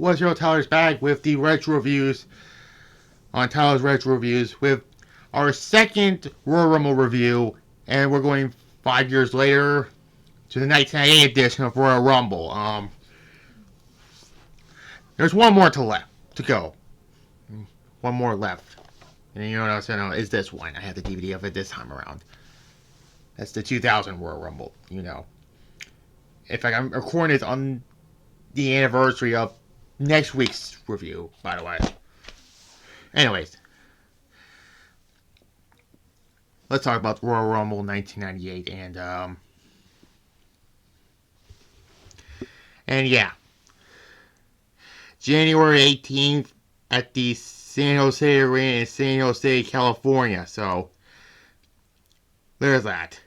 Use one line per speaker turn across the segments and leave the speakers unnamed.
What's your Tyler's back with the retro reviews on Tyler's retro reviews with our second Royal Rumble review, and we're going 5 years later to the 1998 edition of Royal Rumble. There's one more to go. One more left. And you know what I was saying? Is this one? I have the DVD of it this time around. That's the 2000 Royal Rumble. You know. In fact, I'm recording this on the anniversary of next week's review, by the way. Anyways. Let's talk about Royal Rumble 1998 and yeah. January 18th at the San Jose Arena in San Jose, California. So, there's that.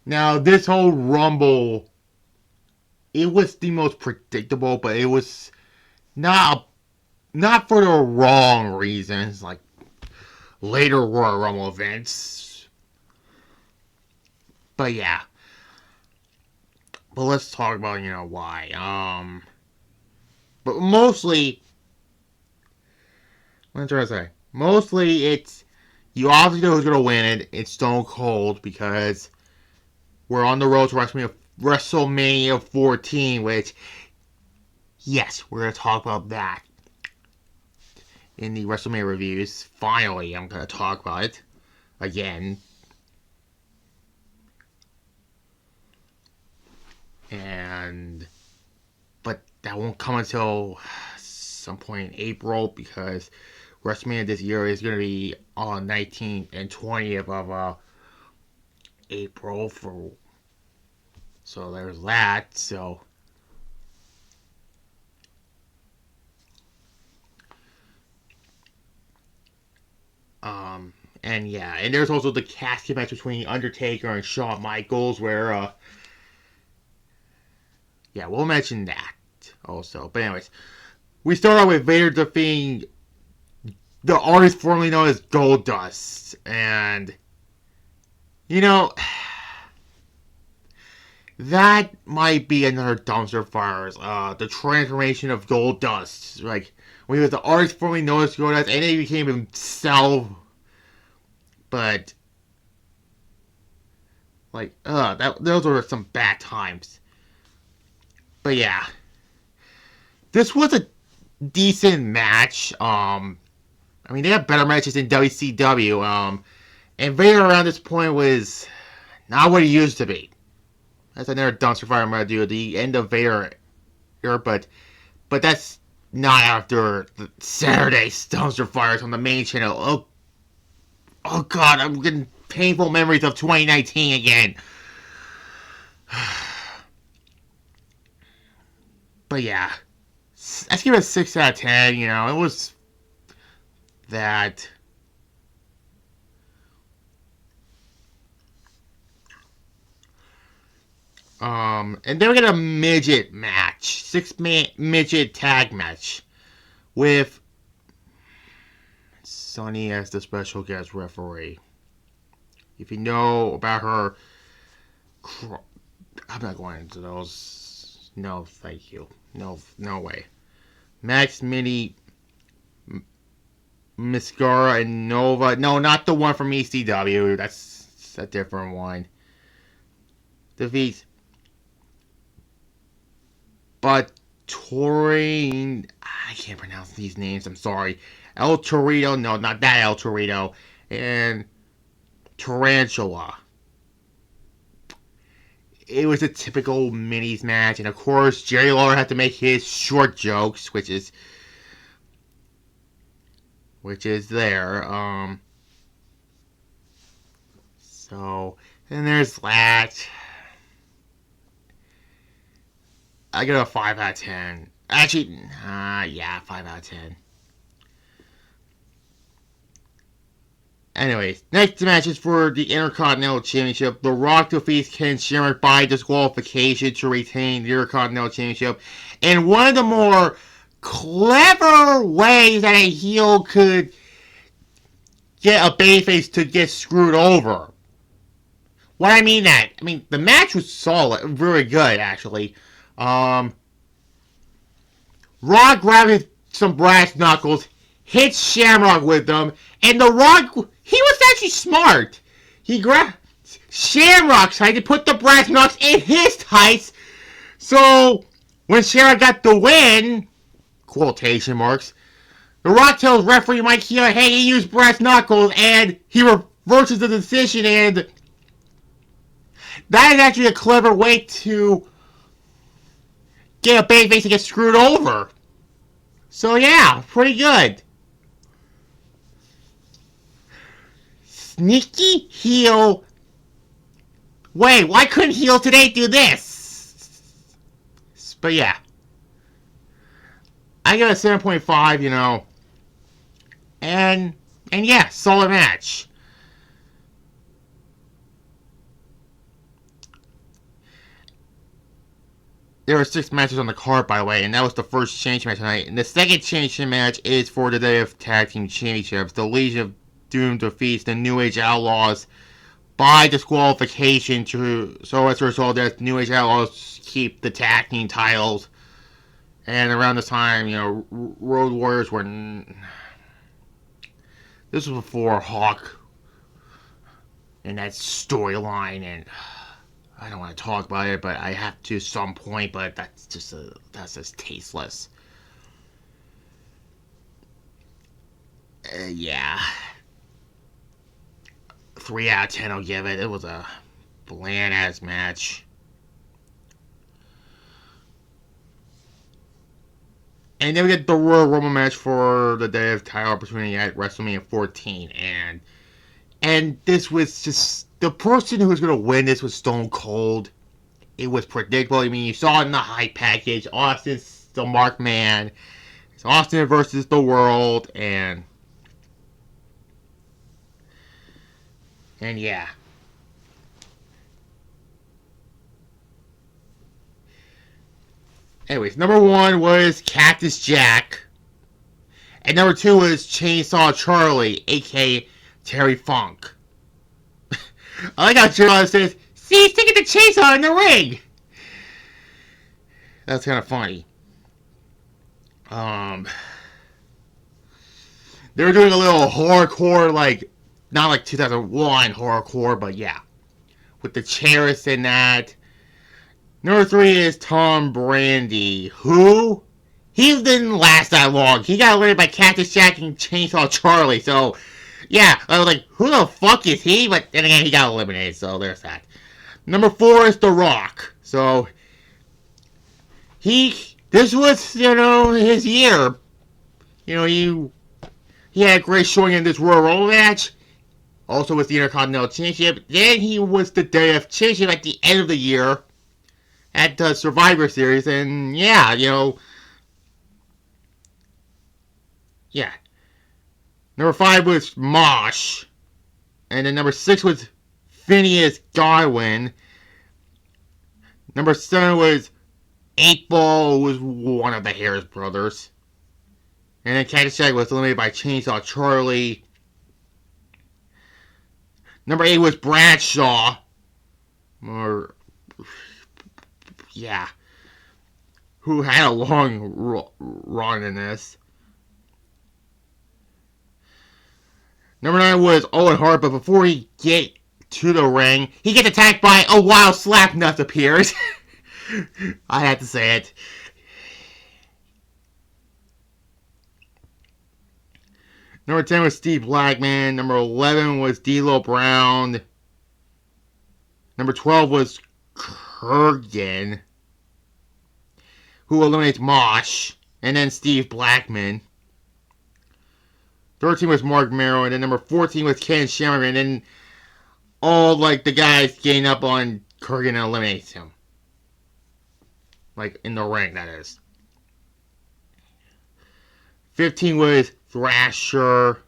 Now, this whole Rumble, it was the most predictable, but it was not for the wrong reasons, like later Royal Rumble events. But yeah. But let's talk about, why. But mostly, what I'm trying to say, mostly it's, you obviously know who's going to win it. It's Stone Cold, because we're on the road to WrestleMania 14, which, yes, we're going to talk about that in the WrestleMania reviews. Finally, I'm going to talk about it again. But that won't come until some point in April, because WrestleMania this year is going to be on 19th and 20th of April. So there's that. So and yeah, and there's also the casket match between Undertaker and Shawn Micheals, where yeah, we'll mention that also. But anyways, we start out with Vader defeating the artist formerly known as Goldust. And, that might be another dumpster fire. The transformation of Goldust. Like, when he was the artist formerly known as Goldust, and then he became himself. But, like, those were some bad times. But yeah, this was a decent match. I mean, they have better matches in WCW. And Vader around this point was not what he used to be. That's another dumpster fire I'm gonna do at the end of Vader era, but that's not after the Saturday dumpster fires on the main channel. Oh God, I'm getting painful memories of 2019 again. But yeah, let's give it a 6 out of 10. It was that. And then we get a midget match, 6-man midget tag match with Sunny as the special guest referee. If you know about her, I'm not going into those. No, thank you. No way. Max Mini, Mascara, and Nova. No, not the one from ECW. That's a different one. Defeats But Taurine, I can't pronounce these names, I'm sorry. El Torito, no, not that El Torito. And Tarantula. It was a typical minis match, and of course, Jerry Lawler had to make his short jokes, which is there. So, and there's that. I give it a 5 out of 10. Actually, yeah, 5 out of 10. Anyways, next match is for the Intercontinental Championship. The Rock defeats Ken Shamrock by disqualification to retain the Intercontinental Championship. And one of the more clever ways that a heel could get a babyface to get screwed over. What I mean that, I mean, the match was solid, very good, actually. Rock grabbed some brass knuckles, hit Shamrock with them, and The Rock, he was actually smart. He grabbed Shamrock's height and put the brass knuckles in his tights. So, when Shamrock got the win, quotation marks, The Rock tells referee Mike Heel, hey, he used brass knuckles, and he reverses the decision, and that is actually a clever way to get a babyface to get screwed over. So yeah, pretty good. Sneaky heel. Wait, why couldn't heel today do this? But yeah. I give it a 7.5, you know. And yeah, solid match. There were 6 matches on the card, by the way, and that was the first change match tonight. And the second change match is for the WWF Tag Team Championships. The Legion of Doom defeats the New Age Outlaws by disqualification. So as a result, the New Age Outlaws keep the tag team titles. And around this time, you know, Road Warriors were. This was before Hawk and that storyline, and I don't want to talk about it, but I have to at some point. But that's just tasteless. Yeah. 3 out of 10 I'll give it. It was a bland ass match. And then we get the Royal Rumble match for the day of title opportunity at WrestleMania 14. And this was just, the person who was going to win this was Stone Cold. It was predictable. I mean, you saw it in the hype package. Austin's the mark man. It's Austin versus the world. And yeah. Anyways, number 1 was Cactus Jack. And number 2 was Chainsaw Charlie, a.k.a. Terry Funk. I like how Charlie says, see, he's taking the chainsaw in the ring. That's kind of funny. They were doing a little horrorcore, like, not like 2001 horrorcore, but yeah. With the chairs and that. Number 3 is Tom Brandy, who, he didn't last that long. He got eliminated by Cactus Jack and Chainsaw Charlie, so, yeah, I was like, who the fuck is he? But then again, he got eliminated, so there's that. Number 4 is The Rock, so, this was, you know, his year. You know, he had a great showing in this Royal Rumble match. Also with the Intercontinental Championship. Then he was the WWF Championship at the end of the year at the Survivor Series. And yeah, you know. Yeah. Number 5 was Mosh. And then number 6 was Phineas Godwin. Number 7 was 8-Ball, who was one of the Harris brothers. And then Cactus Jack was eliminated by Chainsaw Charlie. Number 8 was Bradshaw. Yeah. Who had a long run in this. Number 9 was Owen Hart, but before he get to the ring, he gets attacked by a wild Slapnuts appears. I had to say it. Number 10 was Steve Blackman. Number 11 was D'Lo Brown. Number 12 was Kurgan, who eliminates Mosh. And then Steve Blackman. 13 was Mark Merrow. And then number 14 was Ken Shamrock. And then all, like, the guys gain up on Kurgan and eliminates him. Like, in the ring, that is. 15 was Thrasher.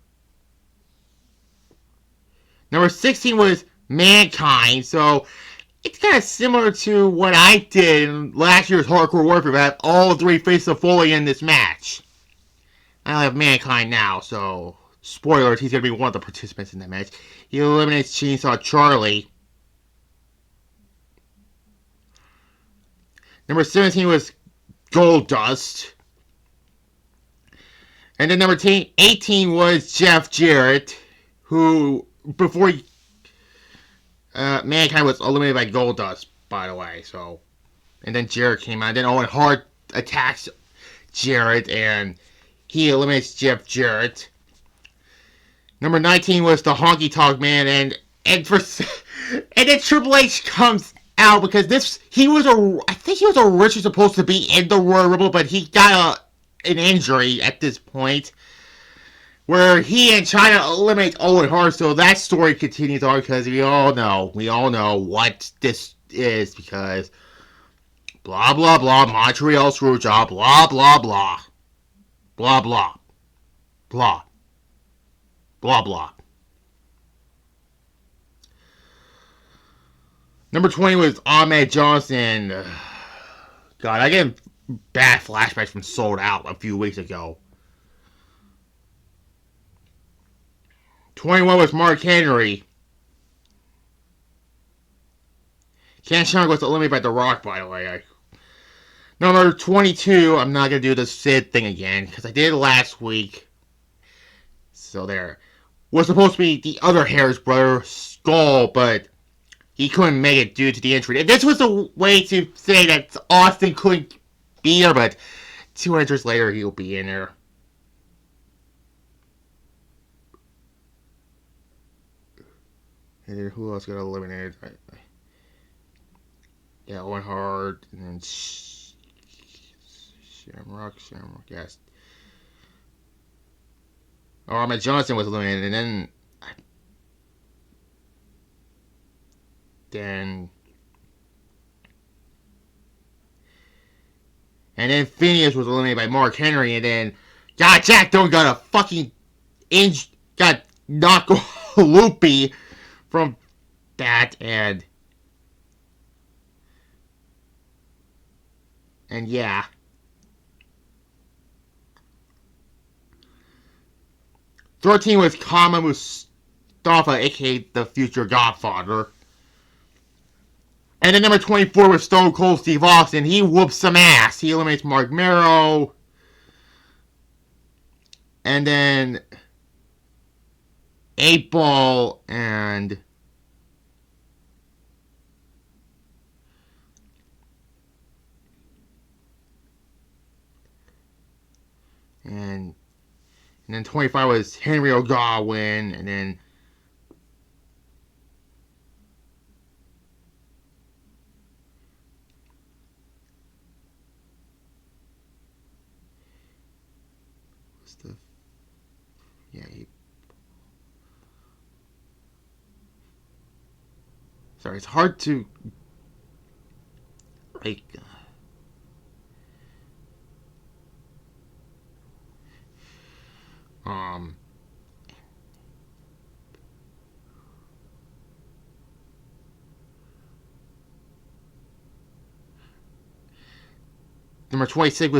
Number 16 was Mankind. So, it's kind of similar to what I did in last year's Hardcore Warfare. I have all 3 faces of Foley in this match. I only have Mankind now, so spoilers, he's going to be one of the participants in that match. He eliminates Chainsaw Charlie. Number 17 was Goldust. And then number 18 was Jeff Jarrett, who, before Mankind was eliminated by Goldust, by the way. So, and then Jarrett came out. Then Owen Hart attacks Jarrett, and he eliminates Jeff Jarrett. Number 19 was the Honky Tonk Man, and then Triple H comes out because I think he was originally supposed to be in the Royal Rumble, but he got an injury at this point, where he and China eliminate Owen Hart. So that story continues on because we all know what this is, because blah blah blah, Montreal Screwjob, blah blah blah, blah blah blah blah blah. Number 20 was Ahmed Johnson. God, I get bad flashbacks from Sold Out a few weeks ago. 21 was Mark Henry. Ken Shamrock was eliminated by The Rock, by the way. Number 22, I'm not going to do the Sid thing again, because I did it last week. So there. Was supposed to be the other Harris brother, Skull, but he couldn't make it due to the injury. This was a way to say that Austin couldn't be there, but 2 entries later, he'll be in there. And then who else got eliminated? Yeah, Owen Hart, and then Shamrock, yes. Oh, Ahmed Johnson was eliminated, and then Phineas was eliminated by Mark Henry, and then Jack Doan got a fucking got knocked loopy from that, and yeah. '13 was Kama Mustafa, aka the future Godfather. And then number 24 was Stone Cold Steve Austin. He whoops some ass. He eliminates Mark Merrow. And then 8 Ball and then 25 was Henry O'Gowan, and then sorry, it's hard to like number 26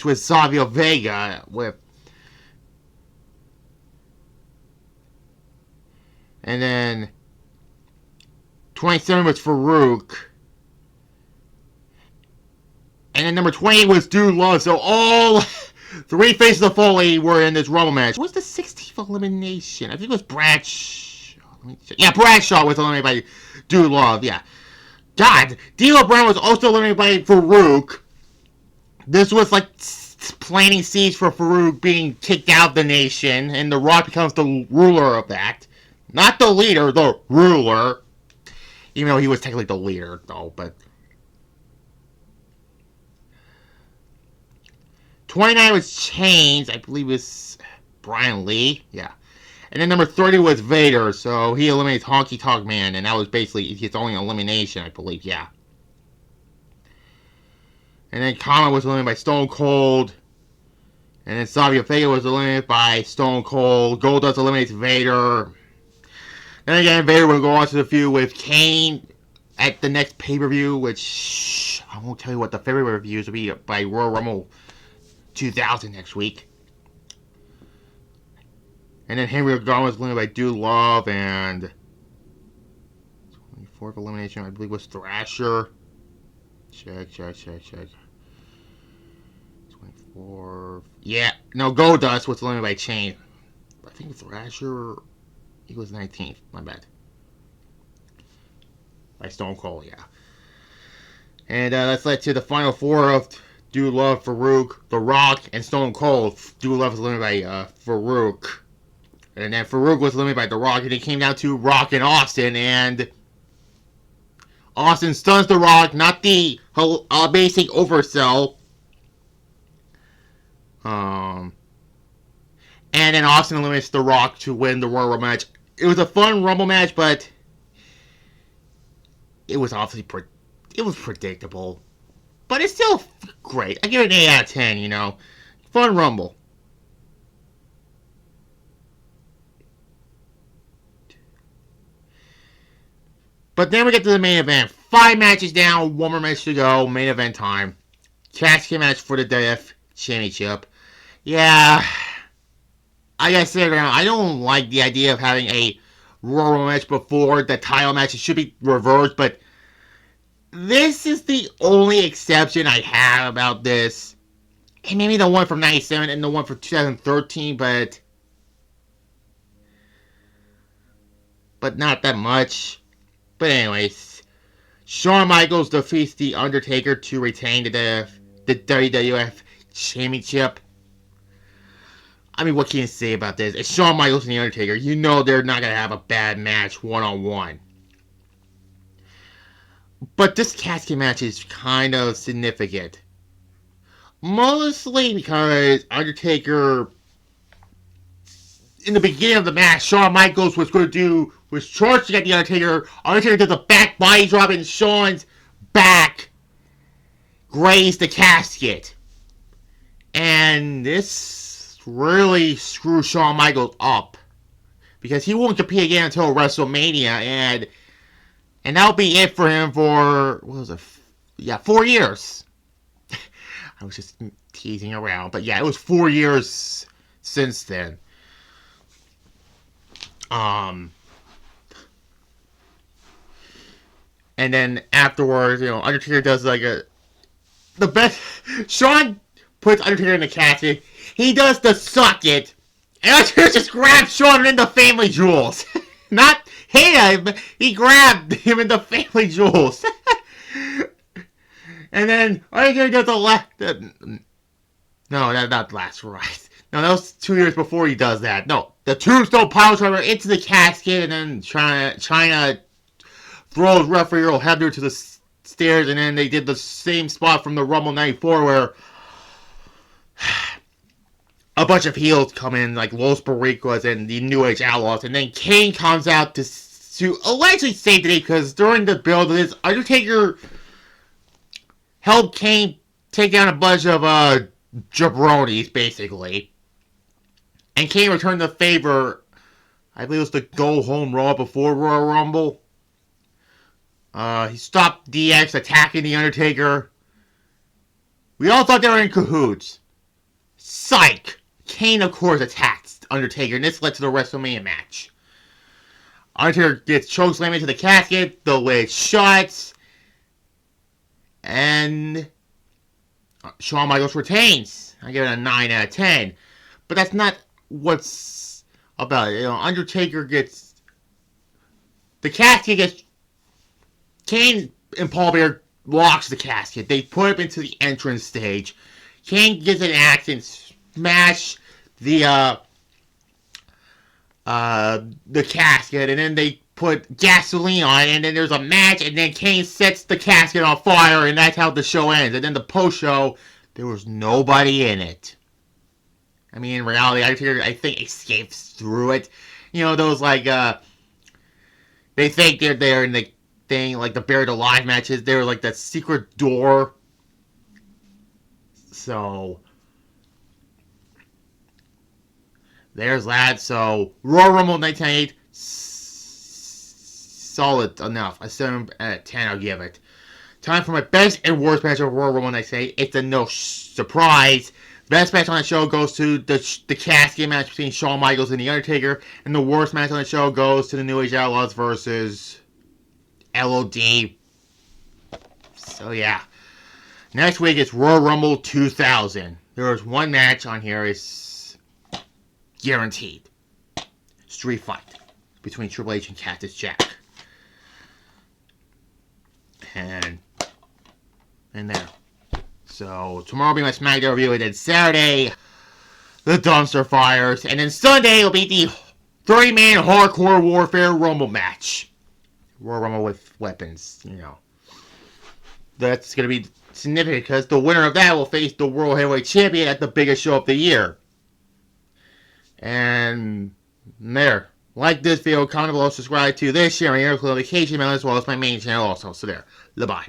was Savio Vega with, and then 27 was Farouk, and then number 28 was Dude Love. So all 3 faces of Foley were in this Rumble match. What was the 16th elimination? I think it was Bradshaw. Yeah, Bradshaw was eliminated by Dude Love. Yeah. God, D'Lo Brown was also eliminated by Farouk. This was like planting seeds for Farouk being kicked out of the nation, and The Rock becomes the ruler of that. Not the leader, the ruler. Even though he was technically the leader, though, but 29 was Chains. I believe it was Brian Lee. Yeah. And then number 30 was Vader, so he eliminates Honky Tonk Man, and that was basically his only elimination, I believe, yeah. And then Kama was eliminated by Stone Cold, and then Savio Vega was eliminated by Stone Cold. Goldust eliminates Vader. Then again, Vader will go on to the feud with Kane at the next pay-per-view, which I won't tell you what the February reviews will be by Royal Rumble 2000 next week. And then Henry O'Gowan was eliminated by Dude Love, and 24th elimination, I believe, was Thrasher. Check. 24. Yeah, no, Goldust was eliminated by Chain. I think it's Thrasher. He was 19th. My bad. By Stone Cold, yeah. And that's led to the final four of Dude Love, Farouk, The Rock, and Stone Cold. Dude Love was eliminated by Farouk. And then Farouk was eliminated by The Rock. And it came down to Rock and Austin. And Austin stuns The Rock, not the basic oversell. And then Austin eliminates The Rock to win the Royal Rumble match. It was a fun Rumble match, but it was obviously predictable. But it's still great. I give it an 8 out of 10, you know. Fun Rumble. But then we get to the main event. 5 matches down, 1 more match to go. Main event time. Casket match for the WWF Championship. Yeah, I gotta say right now, I don't like the idea of having a Royal Rumble match before the title match. It should be reversed, but this is the only exception I have about this. And maybe the one from 97 and the one from 2013, but not that much. But anyways, Shawn Michaels defeats the Undertaker to retain the WWF Championship. I mean, what can you say about this? It's Shawn Michaels and The Undertaker. You know they're not going to have a bad match one-on-one. But this casket match is kind of significant. Mostly because Undertaker, in the beginning of the match, Shawn Michaels was charging at The Undertaker. Undertaker does a back body drop and Shawn's back grazed the casket. And this really screw Shawn Michaels up because he won't compete again until WrestleMania, and that'll be it for him for 4 years. I was just teasing around, but yeah, it was 4 years since then. And then afterwards, Undertaker does the best. Shawn puts Undertaker in the casket. He does the suck it. And Undertaker just grabs Shawn in the family jewels. Not hit him. He grabbed him in the family jewels. And then Undertaker does the last. No, not last right. No, that was 2 years before he does that. No, the tombstone pile driver into the casket, and then China throws referee Earl Hebner to the stairs, and then they did the same spot from the Rumble 94 where a bunch of heels come in, like Los Barricas and the New Age Outlaws, and then Kane comes out to allegedly save the day, because during the build of this, Undertaker helped Kane take down a bunch of jabronis, basically. And Kane returned the favor. I believe it was the Go Home Raw before Royal Rumble. He stopped DX attacking The Undertaker. We all thought they were in cahoots. Psych! Kane, of course, attacked Undertaker, and this led to the WrestleMania match. Undertaker gets chokeslammed into the casket, the lid shuts, and Shawn Michaels retains. I give it a 9 out of 10. But that's not what's about it. Undertaker gets... The casket gets... Kane and Paul Bearer locks the casket. They put him into the entrance stage. Kane gets an axe and smash the casket, and then they put gasoline on it, and then there's a match, and then Kane sets the casket on fire, and that's how the show ends. And then the post-show, there was nobody in it. I mean, in reality, Undertaker, I think, escapes through it. Those, they think they're there in the thing, like the Buried Alive matches, they were like that secret door. So there's that. So Royal Rumble 1998, solid enough. A 7 out of 10 I'll give it. Time for my best and worst match of Royal Rumble 1998. It's a no surprise. Best match on the show goes to the casket match between Shawn Michaels and The Undertaker, and the worst match on the show goes to the New Age Outlaws versus LOD. So yeah. Next week it's Royal Rumble 2000. There is one match on here is guaranteed. Street fight between Triple H and Cactus Jack. And there. So tomorrow will be my SmackDown review, and then Saturday the Dumpster Fires, and then Sunday will be the 30-man Hardcore Warfare Rumble match. Royal Rumble with weapons, you know. That's going to be significant because the winner of that will face the World Heavyweight Champion at the biggest show of the year. And there. Like this video, comment below, subscribe to this, share my notification bell, as well as my main channel also. So there. Goodbye.